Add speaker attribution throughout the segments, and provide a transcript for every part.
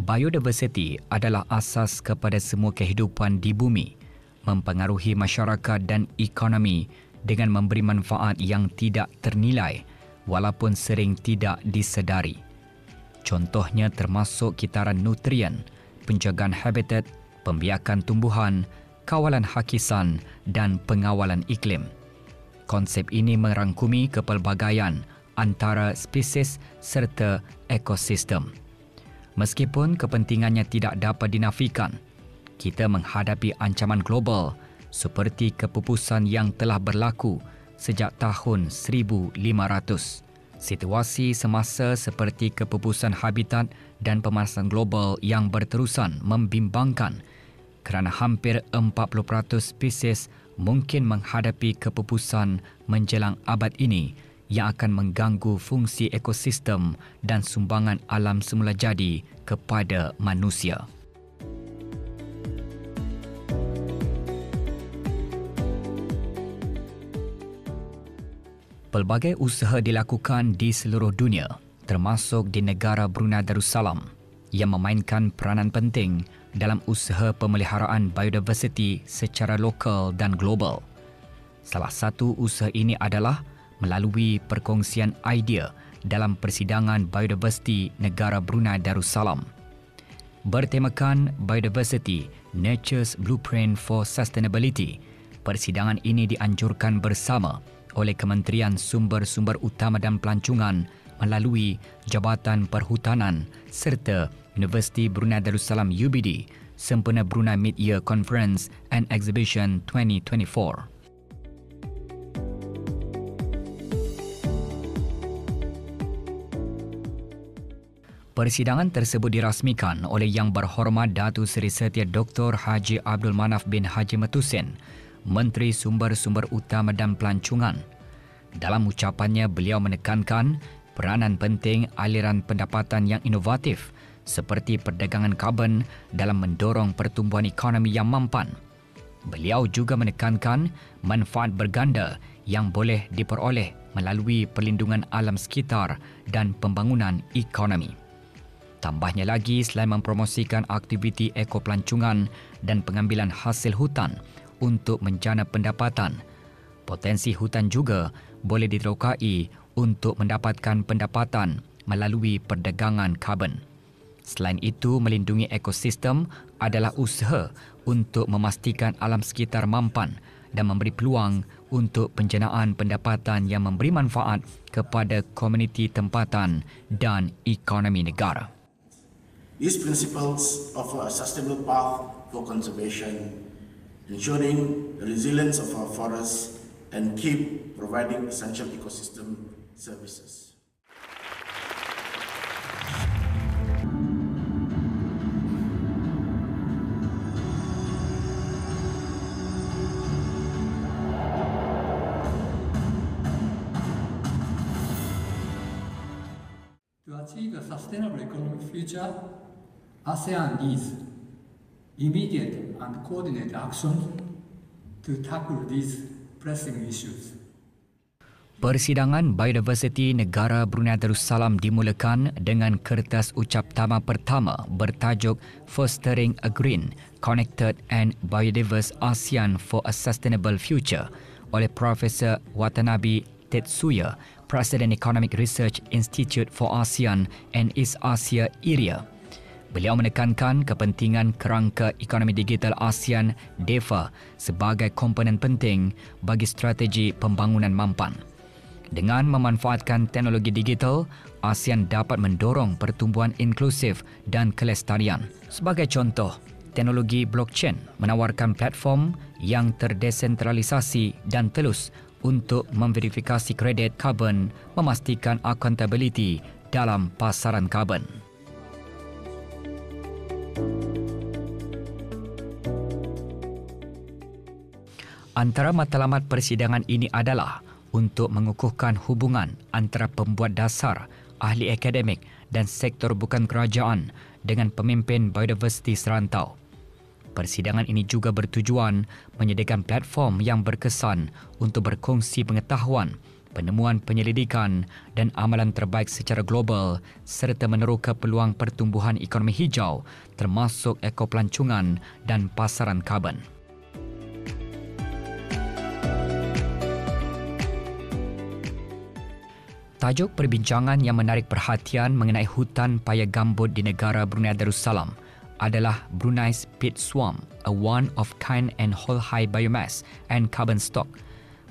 Speaker 1: Biodiversiti adalah asas kepada semua kehidupan di bumi, mempengaruhi masyarakat dan ekonomi dengan memberi manfaat yang tidak ternilai walaupun sering tidak disedari. Contohnya termasuk kitaran nutrien, penjagaan habitat, pembiakan tumbuhan, kawalan hakisan dan pengawalan iklim. Konsep ini merangkumi kepelbagaian antara spesies serta ekosistem. Meskipun kepentingannya tidak dapat dinafikan, kita menghadapi ancaman global seperti kepupusan yang telah berlaku sejak tahun 1500. Situasi semasa seperti kepupusan habitat dan pemanasan global yang berterusan membimbangkan kerana hampir 40% spesies mungkin menghadapi kepupusan menjelang abad ini yang akan mengganggu fungsi ekosistem dan sumbangan alam semula jadi kepada manusia. Pelbagai usaha dilakukan di seluruh dunia, termasuk di negara Brunei Darussalam, yang memainkan peranan penting dalam usaha pemeliharaan biodiversiti secara lokal dan global. Salah satu usaha ini adalah melalui perkongsian idea dalam persidangan biodiversiti negara Brunei Darussalam. Bertemakan Biodiversity, Nature's Blueprint for Sustainability, persidangan ini dianjurkan bersama oleh Kementerian Sumber-Sumber Utama dan Pelancongan melalui Jabatan Perhutanan serta Universiti Brunei Darussalam UBD sempena Brunei Mid-Year Conference and Exhibition 2024. Persidangan tersebut dirasmikan oleh Yang Berhormat Datuk Seri Setia Dr. Haji Abdul Manaf bin Haji Matusin, Menteri Sumber-Sumber Utama dan Pelancongan. Dalam ucapannya, beliau menekankan peranan penting aliran pendapatan yang inovatif seperti perdagangan karbon dalam mendorong pertumbuhan ekonomi yang mampan. Beliau juga menekankan manfaat berganda yang boleh diperoleh melalui perlindungan alam sekitar dan pembangunan ekonomi. Tambahnya lagi, selain mempromosikan aktiviti ekopelancongan dan pengambilan hasil hutan untuk menjana pendapatan, potensi hutan juga boleh diterokai untuk mendapatkan pendapatan melalui perdagangan karbon. Selain itu, melindungi ekosistem adalah usaha untuk memastikan alam sekitar mampan dan memberi peluang untuk penjanaan pendapatan yang memberi manfaat kepada komuniti tempatan dan ekonomi negara.
Speaker 2: These principles offer a sustainable path for conservation, ensuring the resilience of our forests and keep providing essential ecosystem services.
Speaker 3: To achieve a sustainable economic future, ASEAN needs immediate and coordinated action to tackle these pressing issues.
Speaker 1: Persidangan Biodiversiti Negara Brunei Darussalam dimulakan dengan kertas ucap tama pertama bertajuk Fostering a Green, Connected and Biodiverse ASEAN for a Sustainable Future oleh Profesor Watanabe Tetsuya, Presiden Economic Research Institute for ASEAN and East Asia Area. Beliau menekankan kepentingan kerangka ekonomi digital ASEAN DEFA sebagai komponen penting bagi strategi pembangunan mampan. Dengan memanfaatkan teknologi digital, ASEAN dapat mendorong pertumbuhan inklusif dan kelestarian. Sebagai contoh, teknologi blockchain menawarkan platform yang terdesentralisasi dan telus untuk memverifikasi kredit karbon, memastikan accountability dalam pasaran karbon. Antara matlamat persidangan ini adalah untuk mengukuhkan hubungan antara pembuat dasar, ahli akademik dan sektor bukan kerajaan dengan pemimpin biodiversiti serantau. Persidangan ini juga bertujuan menyediakan platform yang berkesan untuk berkongsi pengetahuan penemuan penyelidikan dan amalan terbaik secara global serta meneroka peluang pertumbuhan ekonomi hijau termasuk ekopelancongan dan pasaran karbon. Tajuk perbincangan yang menarik perhatian mengenai hutan paya gambut di negara Brunei Darussalam adalah Brunei's peat swamp, a one-of-kind and whole high biomass and carbon stock.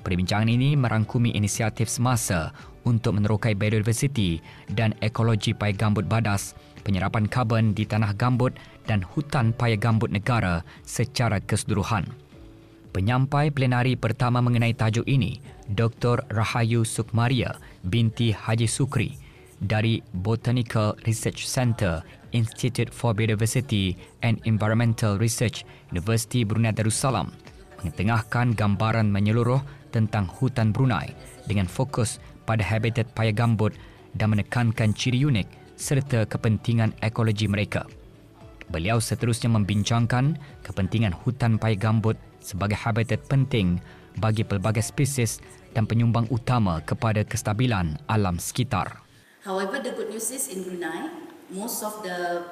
Speaker 1: Perbincangan ini merangkumi inisiatif Semasa untuk menerokai biodiversiti dan ekologi paya gambut badas, penyerapan karbon di tanah gambut dan hutan paya gambut negara secara keseluruhan. Penyampai plenari pertama mengenai tajuk ini, Dr. Rahayu Sukmaria binti Haji Sukri dari Botanical Research Centre, Institute for Biodiversity and Environmental Research, Universiti Brunei Darussalam, mengetengahkan gambaran menyeluruh tentang hutan Brunei dengan fokus pada habitat paya gambut dan menekankan ciri unik serta kepentingan ekologi mereka. Beliau seterusnya membincangkan kepentingan hutan paya gambut sebagai habitat penting bagi pelbagai spesies dan penyumbang utama kepada kestabilan alam sekitar.
Speaker 4: However, the good news is in Brunei, most of the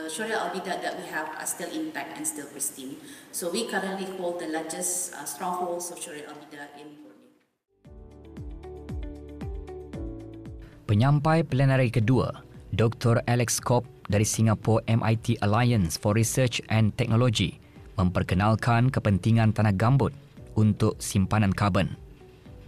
Speaker 4: Sharia al-Bidat that we have are still intact and still pristine. So we currently hold the largest strongholds of Sharia al-Bidat in Brunei.
Speaker 1: Penyampai plenari kedua, Dr. Alex Kopp dari Singapore MIT Alliance for Research and Technology memperkenalkan kepentingan tanah gambut untuk simpanan karbon.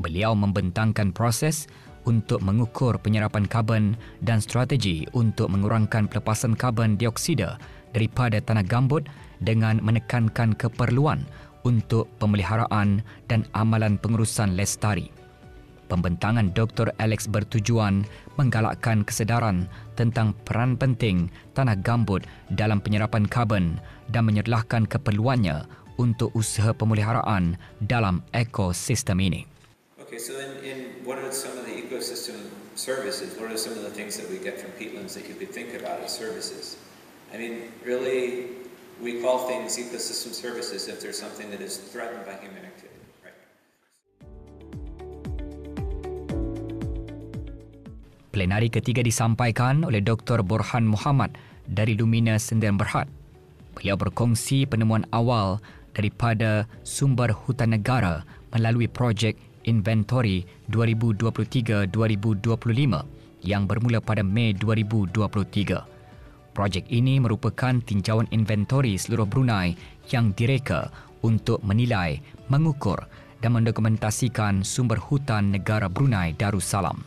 Speaker 1: Beliau membentangkan proses untuk mengukur penyerapan karbon dan strategi untuk mengurangkan pelepasan karbon dioksida daripada tanah gambut dengan menekankan keperluan untuk pemeliharaan dan amalan pengurusan lestari. Pembentangan Dr. Alex bertujuan menggalakkan kesedaran tentang peran penting tanah gambut dalam penyerapan karbon dan menyerlahkan keperluannya untuk usaha pemeliharaan dalam ekosistem ini.
Speaker 5: Okay, so in what are some of the ecosystem services? What are some of the things that we get from peatlands that you could think about as services? I mean, really, we call things ecosystem services if there's something that is threatened by human activity.
Speaker 1: Plenari ketiga disampaikan oleh Dr. Borhan Muhammad dari Lumina Sdn Bhd. Beliau berkongsi penemuan awal daripada sumber hutan negara melalui projek Inventory 2023-2025 yang bermula pada Mei 2023. Projek ini merupakan tinjauan inventori seluruh Brunei yang direka untuk menilai, mengukur dan mendokumentasikan sumber hutan negara Brunei Darussalam.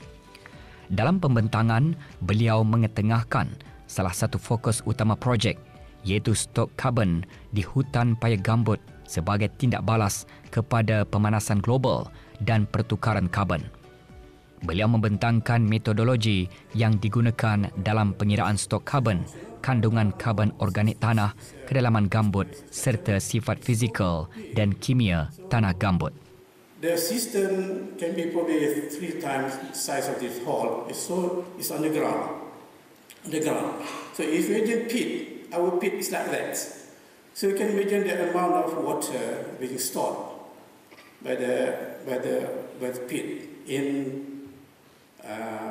Speaker 1: Dalam pembentangan, beliau mengetengahkan salah satu fokus utama projek iaitu stok karbon di hutan paya gambut sebagai tindak balas kepada pemanasan global dan pertukaran karbon. Beliau membentangkan metodologi yang digunakan dalam pengiraan stok karbon, kandungan karbon organik tanah, kedalaman gambut serta sifat fizikal dan kimia tanah gambut.
Speaker 2: The system can be probably 3 times the size of this hall. It's underground. So if you imagine pit, our pit is like that. So you can imagine the amount of water being stored by the pit in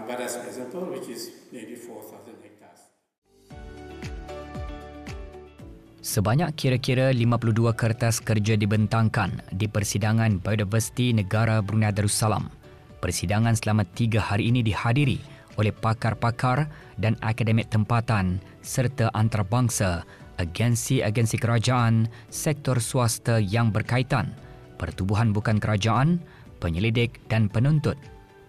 Speaker 2: Badas, for example, which is nearly 4,000 hectares.
Speaker 1: Sebanyak kira-kira 52 kertas kerja dibentangkan di persidangan Biodiversiti Negara Brunei Darussalam. Persidangan selama 3 hari ini dihadiri oleh pakar-pakar dan akademik tempatan serta antarabangsa, agensi-agensi kerajaan, sektor swasta yang berkaitan, pertubuhan bukan kerajaan, penyelidik dan penuntut,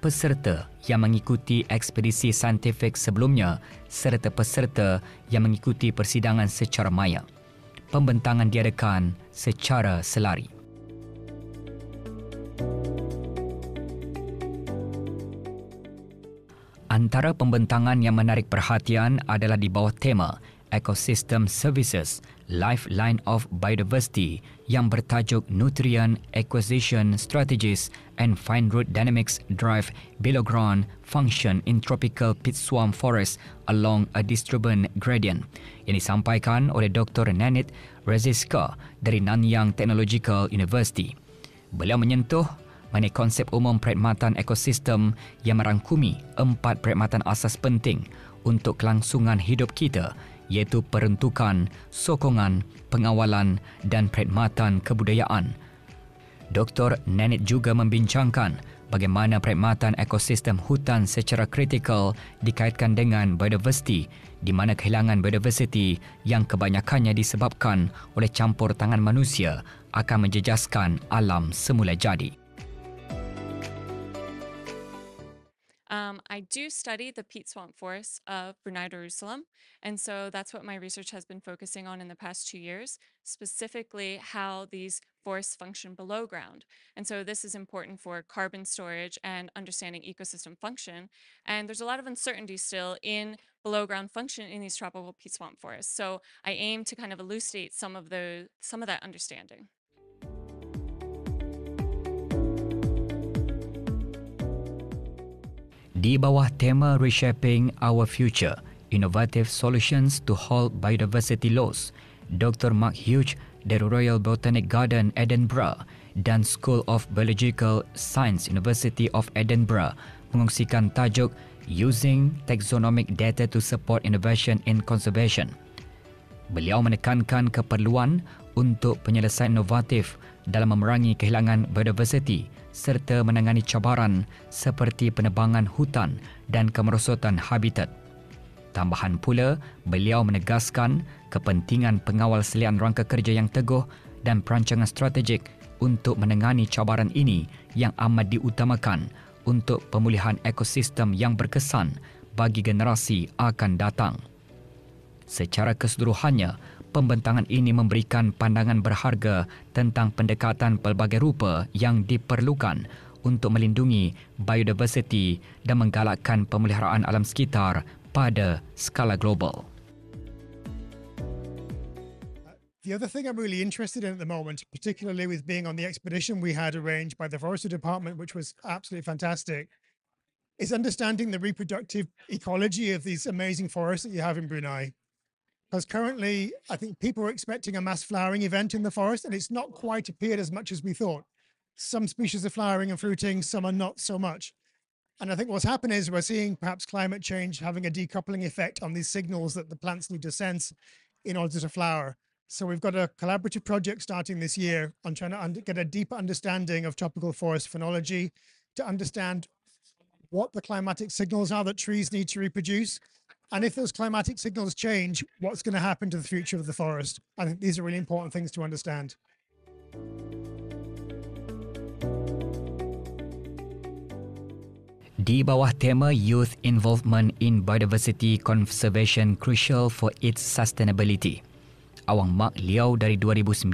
Speaker 1: peserta yang mengikuti ekspedisi saintifik sebelumnya serta peserta yang mengikuti persidangan secara maya. Pembentangan diadakan secara selari. Antara pembentangan yang menarik perhatian adalah di bawah tema Ecosystem Services, Lifeline of Biodiversity yang bertajuk Nutrient Acquisition Strategies and Fine Root Dynamics Drive Below-ground Function in Tropical Peat Swamp Forest Along a Disturbance Gradient yang disampaikan oleh Dr. Nanit Raziska dari Nanyang Technological University. Beliau menyentuh mengenai konsep umum perkhidmatan ekosistem yang merangkumi 4 perkhidmatan asas penting untuk kelangsungan hidup kita, iaitu peruntukan, sokongan, pengawalan dan perkhidmatan kebudayaan. Dr. Nanit juga membincangkan bagaimana perkhidmatan ekosistem hutan secara kritikal dikaitkan dengan biodiversiti, di mana kehilangan biodiversiti yang kebanyakannya disebabkan oleh campur tangan manusia akan menjejaskan alam semula jadi.
Speaker 6: I do study the peat swamp forests of Brunei Darussalam, and so that's what my research has been focusing on in the past 2 years, specifically how these forests function below ground. And so this is important for carbon storage and understanding ecosystem function. And there's a lot of uncertainty still in below ground function in these tropical peat swamp forests. So I aim to kind of elucidate some of that understanding.
Speaker 1: Di bawah tema Reshaping Our Future, Innovative Solutions to Halt Biodiversity Loss, Dr. Mark Hughes dari Royal Botanic Garden, Edinburgh dan School of Biological Science, University of Edinburgh mengongsikan tajuk Using Taxonomic Data to Support Innovation in Conservation. Beliau menekankan keperluan untuk penyelesaian inovatif dalam memerangi kehilangan biodiversiti serta menangani cabaran seperti penebangan hutan dan kemerosotan habitat. Tambahan pula, beliau menegaskan kepentingan pengawal selian rangka kerja yang teguh dan perancangan strategik untuk menangani cabaran ini yang amat diutamakan untuk pemulihan ekosistem yang berkesan bagi generasi akan datang. Secara keseluruhannya, pembentangan ini memberikan pandangan berharga tentang pendekatan pelbagai rupa yang diperlukan untuk melindungi biodiversiti dan menggalakkan pemeliharaan alam sekitar pada skala global.
Speaker 7: The other thing I'm really interested in at the moment, particularly with being on the expedition we had arranged by the Forestry Department, which was absolutely fantastic, is understanding the reproductive ecology of these amazing forests that you have in Brunei. Because currently, I think people are expecting a mass flowering event in the forest, and it's not quite appeared as much as we thought. Some species are flowering and fruiting, some are not so much. And I think what's happened is we're seeing perhaps climate change having a decoupling effect on these signals that the plants need to sense in order to flower. So we've got a collaborative project starting this year on trying to get a deeper understanding of tropical forest phenology, to understand what the climatic signals are that trees need to reproduce. And if those climatic signals change, what's going to happen to the future of the forest? I think these are really important things to understand.
Speaker 1: Di bawah tema Youth Involvement in Biodiversity Conservation Crucial for its Sustainability, Awang Mak Liao dari 2019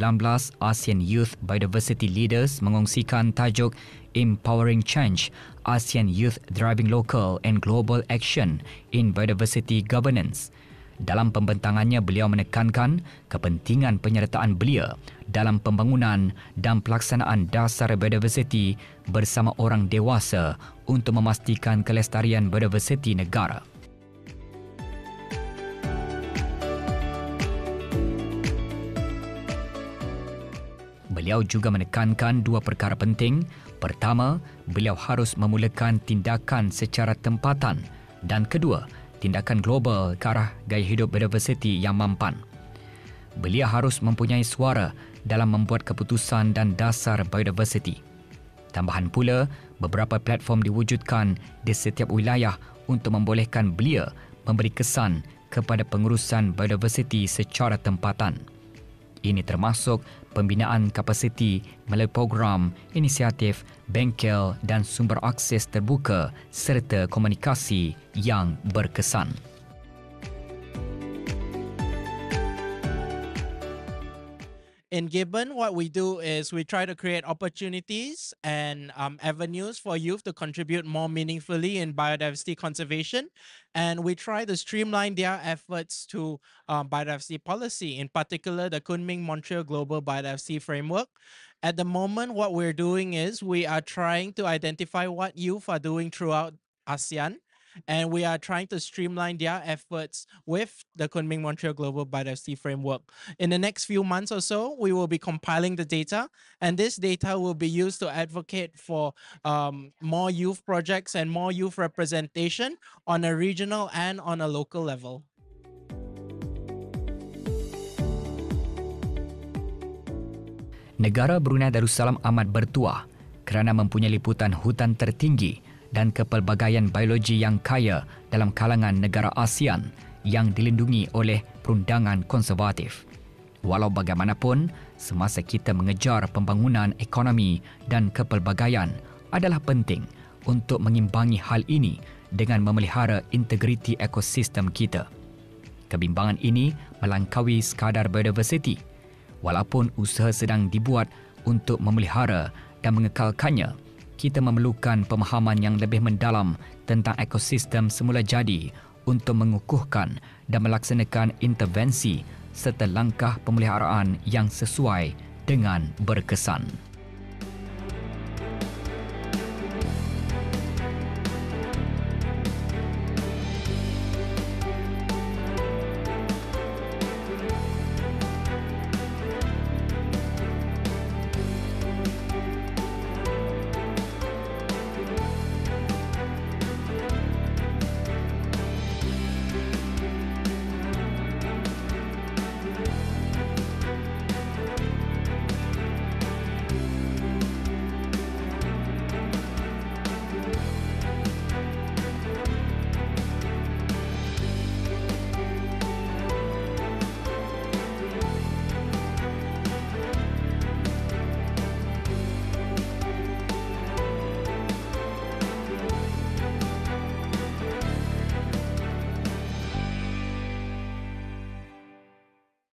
Speaker 1: ASEAN Youth Biodiversity Leaders mengongsikan tajuk Empowering Change, ASEAN Youth Driving Local and Global Action in Biodiversity Governance. Dalam pembentangannya, beliau menekankan kepentingan penyertaan belia dalam pembangunan dan pelaksanaan dasar biodiversiti bersama orang dewasa untuk memastikan kelestarian biodiversiti negara. Beliau juga menekankan dua perkara penting. Pertama, beliau harus memulakan tindakan secara tempatan, dan kedua, tindakan global ke arah gaya hidup biodiversiti yang mampan. Beliau harus mempunyai suara dalam membuat keputusan dan dasar biodiversiti. Tambahan pula, beberapa platform diwujudkan di setiap wilayah untuk membolehkan belia memberi kesan kepada pengurusan biodiversiti secara tempatan. Ini termasuk pembinaan kapasiti melalui program, inisiatif, bengkel dan sumber akses terbuka serta komunikasi yang berkesan.
Speaker 8: In Gibbon, what we do is we try to create opportunities and avenues for youth to contribute more meaningfully in biodiversity conservation. And we try to streamline their efforts to biodiversity policy, in particular the Kunming-Montreal Global Biodiversity Framework. At the moment, what we're doing is we are trying to identify what youth are doing throughout ASEAN and we are trying to streamline their efforts with the Kunming Montreal Global Biodiversity Framework. In the next few months or so, we will be compiling the data, and this data will be used to advocate for more youth projects and more youth representation on a regional and on a local level.
Speaker 1: Negara Brunei Darussalam amat bertuah kerana mempunyai liputan hutan tertinggi dan kepelbagaian biologi yang kaya dalam kalangan negara ASEAN yang dilindungi oleh perundangan konservatif. Walau bagaimanapun, semasa kita mengejar pembangunan ekonomi dan kepelbagaian adalah penting untuk mengimbangi hal ini dengan memelihara integriti ekosistem kita. Kebimbangan ini melangkaui sekadar biodiversiti. Walaupun usaha sedang dibuat untuk memelihara dan mengekalkannya, kita memerlukan pemahaman yang lebih mendalam tentang ekosistem semula jadi untuk mengukuhkan dan melaksanakan intervensi serta langkah pemeliharaan yang sesuai dengan berkesan.